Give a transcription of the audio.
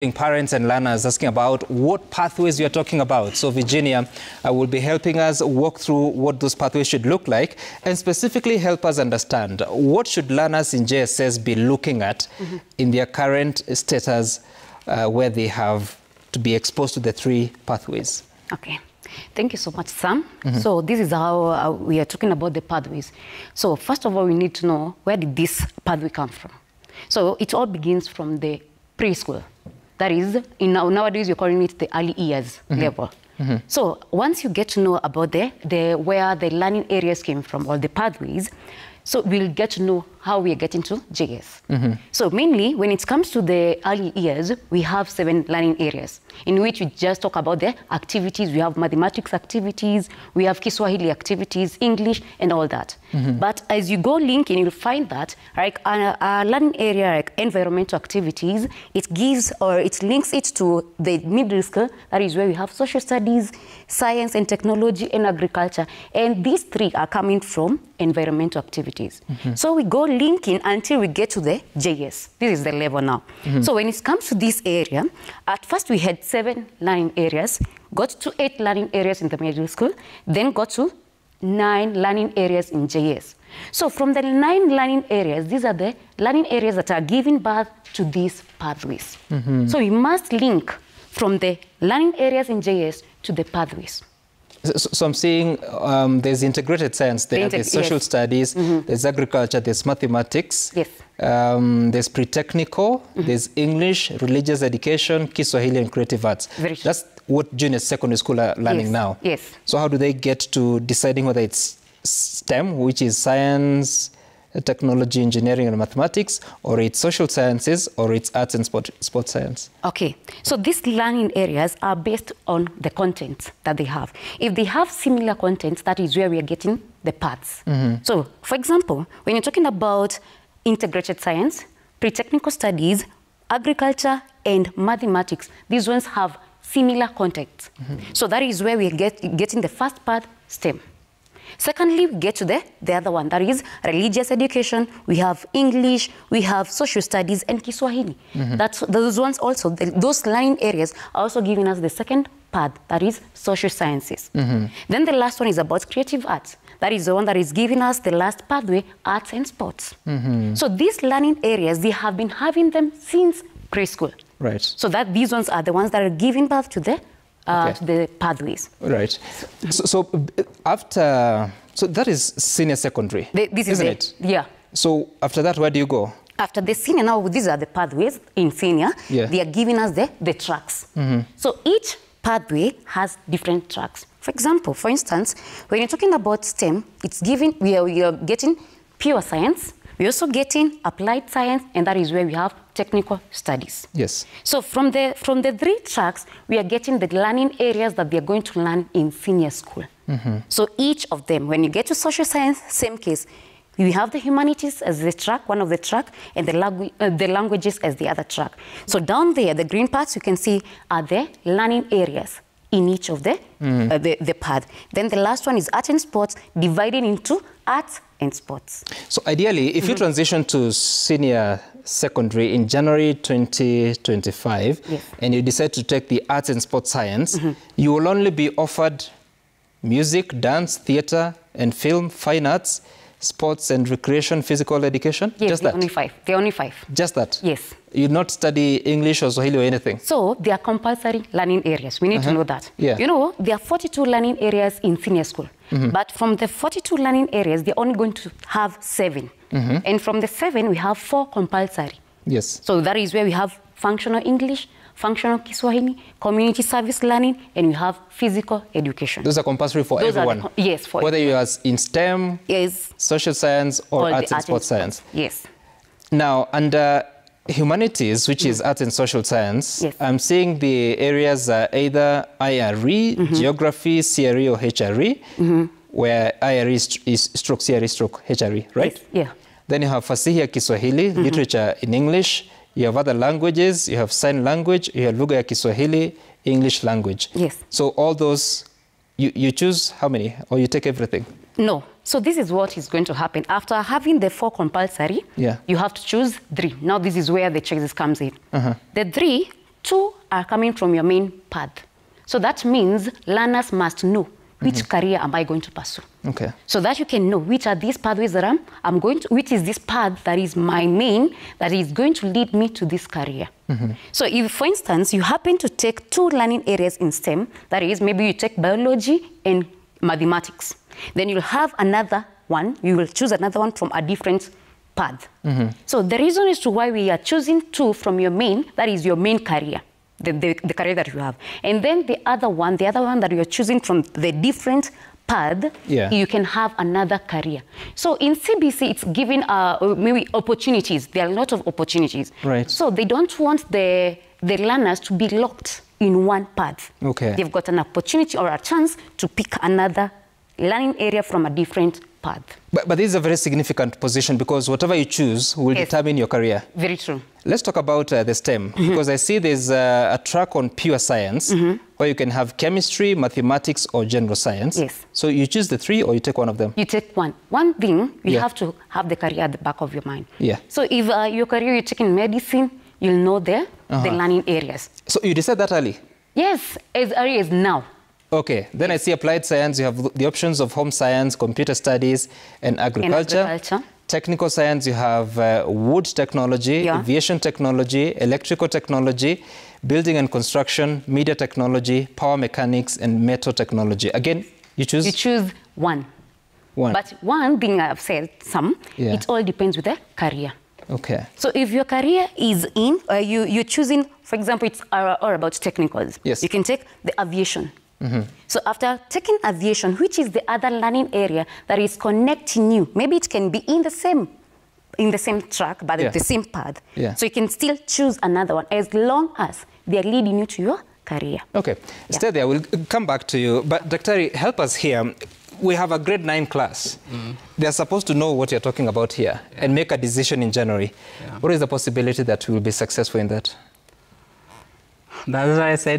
Parents and learners asking about what pathways we are talking about. So Virginia will be helping us walk through what those pathways should look like and specifically help us understand what should learners in JSS be looking at in their current status where they have to be exposed to the three pathways. Okay. Thank you so much, Sam. So this is how we are talking about the pathways. So first of all, we need to know, where did this pathway come from? So it all begins from the preschool. That is, nowadays you're calling it the early years level. So once you get to know about where the learning areas came from, or the pathways, so we'll get to know how we are getting to JS. So mainly, when it comes to the early years, we have 7 learning areas in which we just talk about the activities. We have mathematics activities, we have Kiswahili activities, English, and all that. But as you go linking, you'll find that like a learning area like environmental activities, it gives or it links it to the middle school. That is where we have social studies, science and technology, and agriculture. And these 3 are coming from environmental activities. So we go linking until we get to the JS. This is the level now. So when it comes to this area, at first we had 7 learning areas, got to 8 learning areas in the middle school, then got to 9 learning areas in JS. So from the 9 learning areas, these are the learning areas that are giving birth to these pathways. So we must link from the learning areas in JS to the pathways. So I'm seeing there's integrated science, there's social studies, there's agriculture, there's mathematics, there's pre-technical, there's English, religious education, Kiswahili, and creative arts. That's what junior secondary school are learning now. So how do they get to deciding whether it's STEM, which is science, technology, engineering, and mathematics, or it's social sciences, or it's arts and sports science? Okay, so these learning areas are based on the content that they have. If they have similar content, that is where we are getting the paths. So, for example, when you're talking about integrated science, pre-technical studies, agriculture, and mathematics, these ones have similar content. So that is where we are getting the first path, STEM. Secondly, we get to the other one, that is religious education. We have English, we have social studies, and Kiswahili. Those ones also, those learning areas are also giving us the second path, that is social sciences. Then the last one is about creative arts. That is the one that is giving us the last pathway, arts and sports. So these learning areas, they have been having them since preschool. So that these ones are the ones that are giving birth to the pathways. So after, so that is senior secondary, isn't it? Yeah. So after that, where do you go? After the senior, now these are the pathways in senior. They are giving us the tracks. So each pathway has different tracks. For example, for instance, when you're talking about STEM, it's giving, we are getting pure science. We're also getting applied science, and that is where we have technical studies. So from the 3 tracks, we are getting the learning areas that we are going to learn in senior school. So each of them, when you get to social science, same case. We have the humanities as the track, one of the track, and the languages as the other track. So down there, the green parts you can see are the learning areas in each of the path. Then the last one is art and sports, divided into arts and sports. So ideally, if you transition to senior secondary in January 2025, and you decide to take the arts and sports science, you will only be offered music, dance, theater, and film, fine arts, sports and recreation, physical education? Just that? Only 5. They're only 5. Just that? Yes. You not study English or Swahili or anything? So they are compulsory learning areas. We need to know that. You know, there are 42 learning areas in senior school. But from the 42 learning areas, they're only going to have 7. And from the 7, we have 4 compulsory. So that is where we have functional English, functional Kiswahili, community service learning, and we have physical education. Those are compulsory for everyone? Yes, for whether you are in STEM, social science, or arts and sports science? Now, under humanities, which is arts and social science, I'm seeing the areas are either IRE, geography, CRE, or HRE, where IRE is stroke CRE stroke HRE, right? Then you have Fasihi Kiswahili, literature in English. You have other languages, you have sign language, you have lugha ya Kiswahili, English language. So all those, you choose how many, or you take everything? No. So this is what is going to happen. After having the 4 compulsory, you have to choose 3. Now this is where the choices comes in. The 3 2 are coming from your main path. So that means learners must know which career am I going to pursue. Okay. So that you can know which are these pathways that I'm going to, which is this path that is my main, that is going to lead me to this career. So if, for instance, you happen to take 2 learning areas in STEM, that is, maybe you take biology and mathematics, then you'll have another one, you will choose another one from a different path. So the reason as to why we are choosing 2 from your main, that is your main career. The career that you have. And then the other one that you're choosing from the different path, you can have another career. So in CBC, it's giving maybe opportunities. There are a lot of opportunities. Right. So they don't want the learners to be locked in one path. Okay. They've got an opportunity or a chance to pick another learning area from a different path. But this is a very significant position because whatever you choose will determine your career. Very true. Let's talk about the STEM, because I see there's a track on pure science where you can have chemistry, mathematics, or general science. Yes. So you choose the 3 or you take one of them? You take one. One thing, you have to have the career at the back of your mind. Yeah. So if your career you're taking medicine, you'll know the learning areas. So you decide that early? Yes, as early as now. Okay, then I see applied science, you have the options of home science, computer studies, and agriculture. Technical science, you have wood technology, aviation technology, electrical technology, building and construction, media technology, power mechanics, and metal technology. Again, you choose? You choose one. But one thing I've said, it all depends with the career. Okay. So if your career is in, you're choosing, for example, it's all about technicals. Yes. You can take the aviation. So after taking aviation, which is the other learning area that is connecting you, maybe it can be in the same track, but the same path. So you can still choose another one as long as they are leading you to your career. Okay, stay there. We'll come back to you. But Daktari, help us here. We have a grade 9 class. They're supposed to know what you're talking about here and make a decision in January. What is the possibility that we will be successful in that? That's why I said